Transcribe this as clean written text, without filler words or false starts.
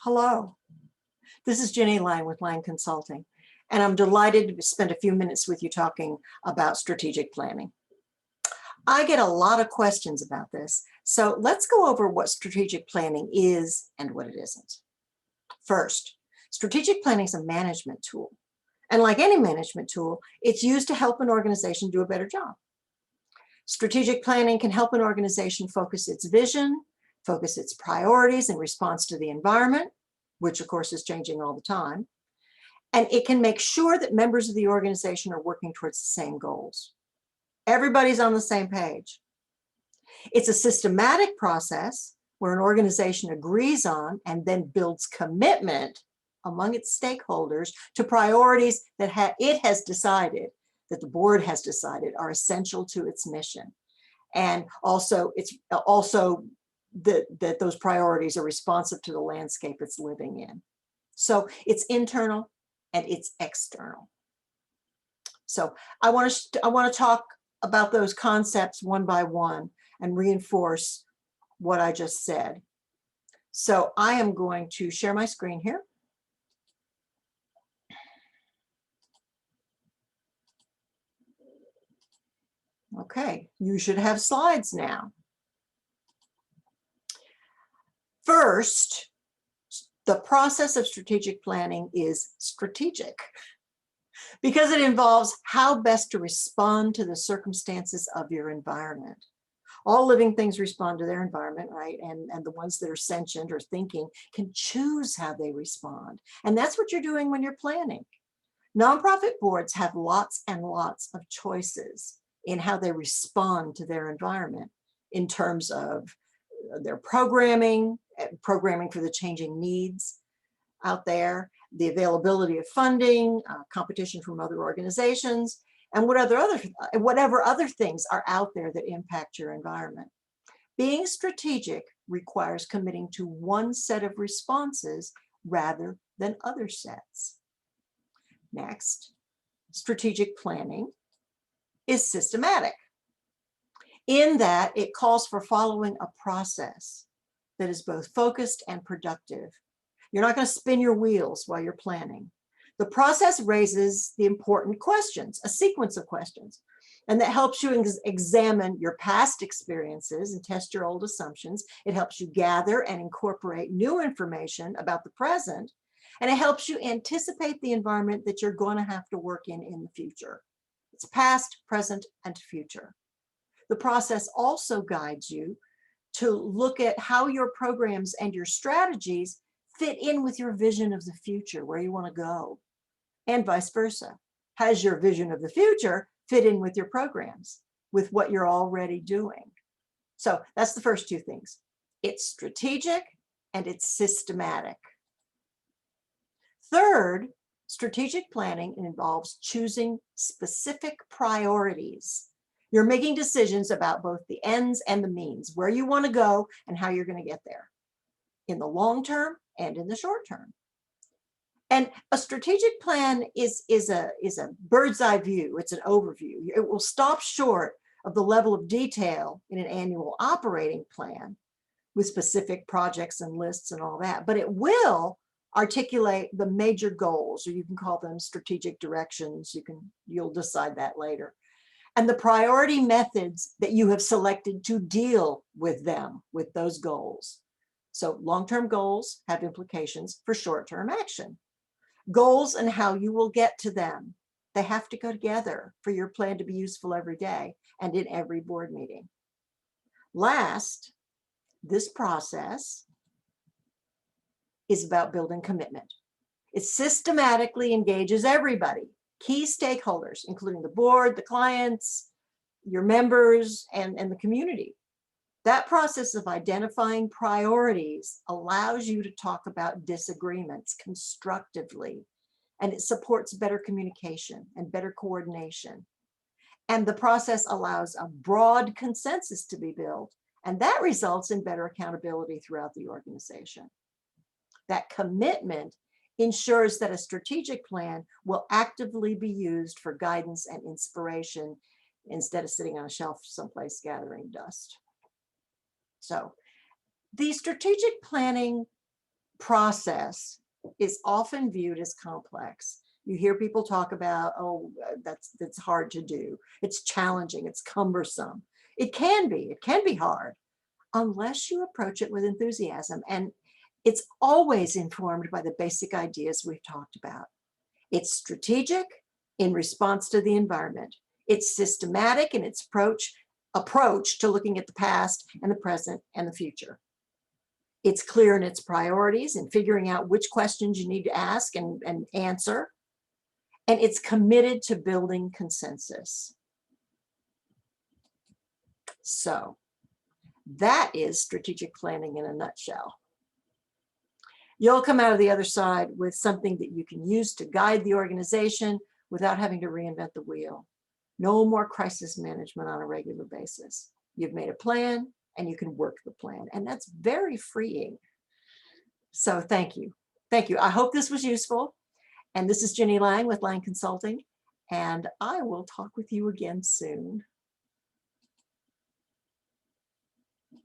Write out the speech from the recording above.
Hello, this is Ginny Lang with Lang Consulting, and I'm delighted to spend a few minutes with you talking about strategic planning. I get a lot of questions about this, so let's go over what strategic planning is and what it isn't. First, strategic planning is a management tool, and like any management tool, it's used to help an organization do a better job. Strategic planning can help an organization focus its vision, focus its priorities in response to the environment, which of course is changing all the time. And it can make sure that members of the organization are working towards the same goals. Everybody's on the same page. It's a systematic process where an organization agrees on and then builds commitment among its stakeholders to priorities that it has decided, that the board has decided are essential to its mission. And also, that those priorities are responsive to the landscape it's living in. So it's internal and it's external. So I want to talk about those concepts one by one and reinforce what I just said. So I am going to share my screen here. Okay, you should have slides now. First, the process of strategic planning is strategic because it involves how best to respond to the circumstances of your environment. All living things respond to their environment, right? And the ones that are sentient or thinking can choose how they respond. And that's what you're doing when you're planning. Nonprofit boards have lots and lots of choices in how they respond to their environment in terms of their programming for the changing needs out there, the availability of funding, competition from other organizations, and whatever other things are out there that impact your environment. Being strategic requires committing to one set of responses rather than other sets. Next, strategic planning is systematic in that it calls for following a process that is both focused and productive. You're not going to spin your wheels while you're planning. The process raises the important questions, a sequence of questions, and that helps you examine your past experiences and test your old assumptions. It helps you gather and incorporate new information about the present, and it helps you anticipate the environment that you're going to have to work in the future. It's past, present, and future. The process also guides you to look at how your programs and your strategies fit in with your vision of the future, where you want to go, and vice versa. Has your vision of the future fit in with your programs, with what you're already doing? So that's the first two things. It's strategic and it's systematic. Third, strategic planning involves choosing specific priorities. You're making decisions about both the ends and the means, where you want to go and how you're going to get there, in the long term and in the short term. And a strategic plan is a bird's eye view. It's an overview. It will stop short of the level of detail in an annual operating plan with specific projects and lists and all that, but it will articulate the major goals, or you can call them strategic directions. You'll decide that later. And the priority methods that you have selected to deal with them, with those goals. So long-term goals have implications for short-term action. Goals and how you will get to them, they have to go together for your plan to be useful every day and in every board meeting. Last, this process is about building commitment. It systematically engages everybody, key stakeholders, including the board, the clients, your members, and the community. That process of identifying priorities allows you to talk about disagreements constructively, and it supports better communication and better coordination. And the process allows a broad consensus to be built, and that results in better accountability throughout the organization. That commitment ensures that a strategic plan will actively be used for guidance and inspiration instead of sitting on a shelf someplace gathering dust. So the strategic planning process is often viewed as complex. You hear people talk about, oh, that's hard to do. It's challenging, it's cumbersome. It can be hard unless you approach it with enthusiasm. And it's always informed by the basic ideas we've talked about. It's strategic in response to the environment. It's systematic in its approach to looking at the past and the present and the future. It's clear in its priorities and figuring out which questions you need to ask and answer. And it's committed to building consensus. So that is strategic planning in a nutshell. You'll come out of the other side with something that you can use to guide the organization without having to reinvent the wheel. No more crisis management on a regular basis. You've made a plan and you can work the plan, and that's very freeing. So thank you. Thank you. I hope this was useful. And this is Ginny Lang with Lang Consulting, and I will talk with you again soon.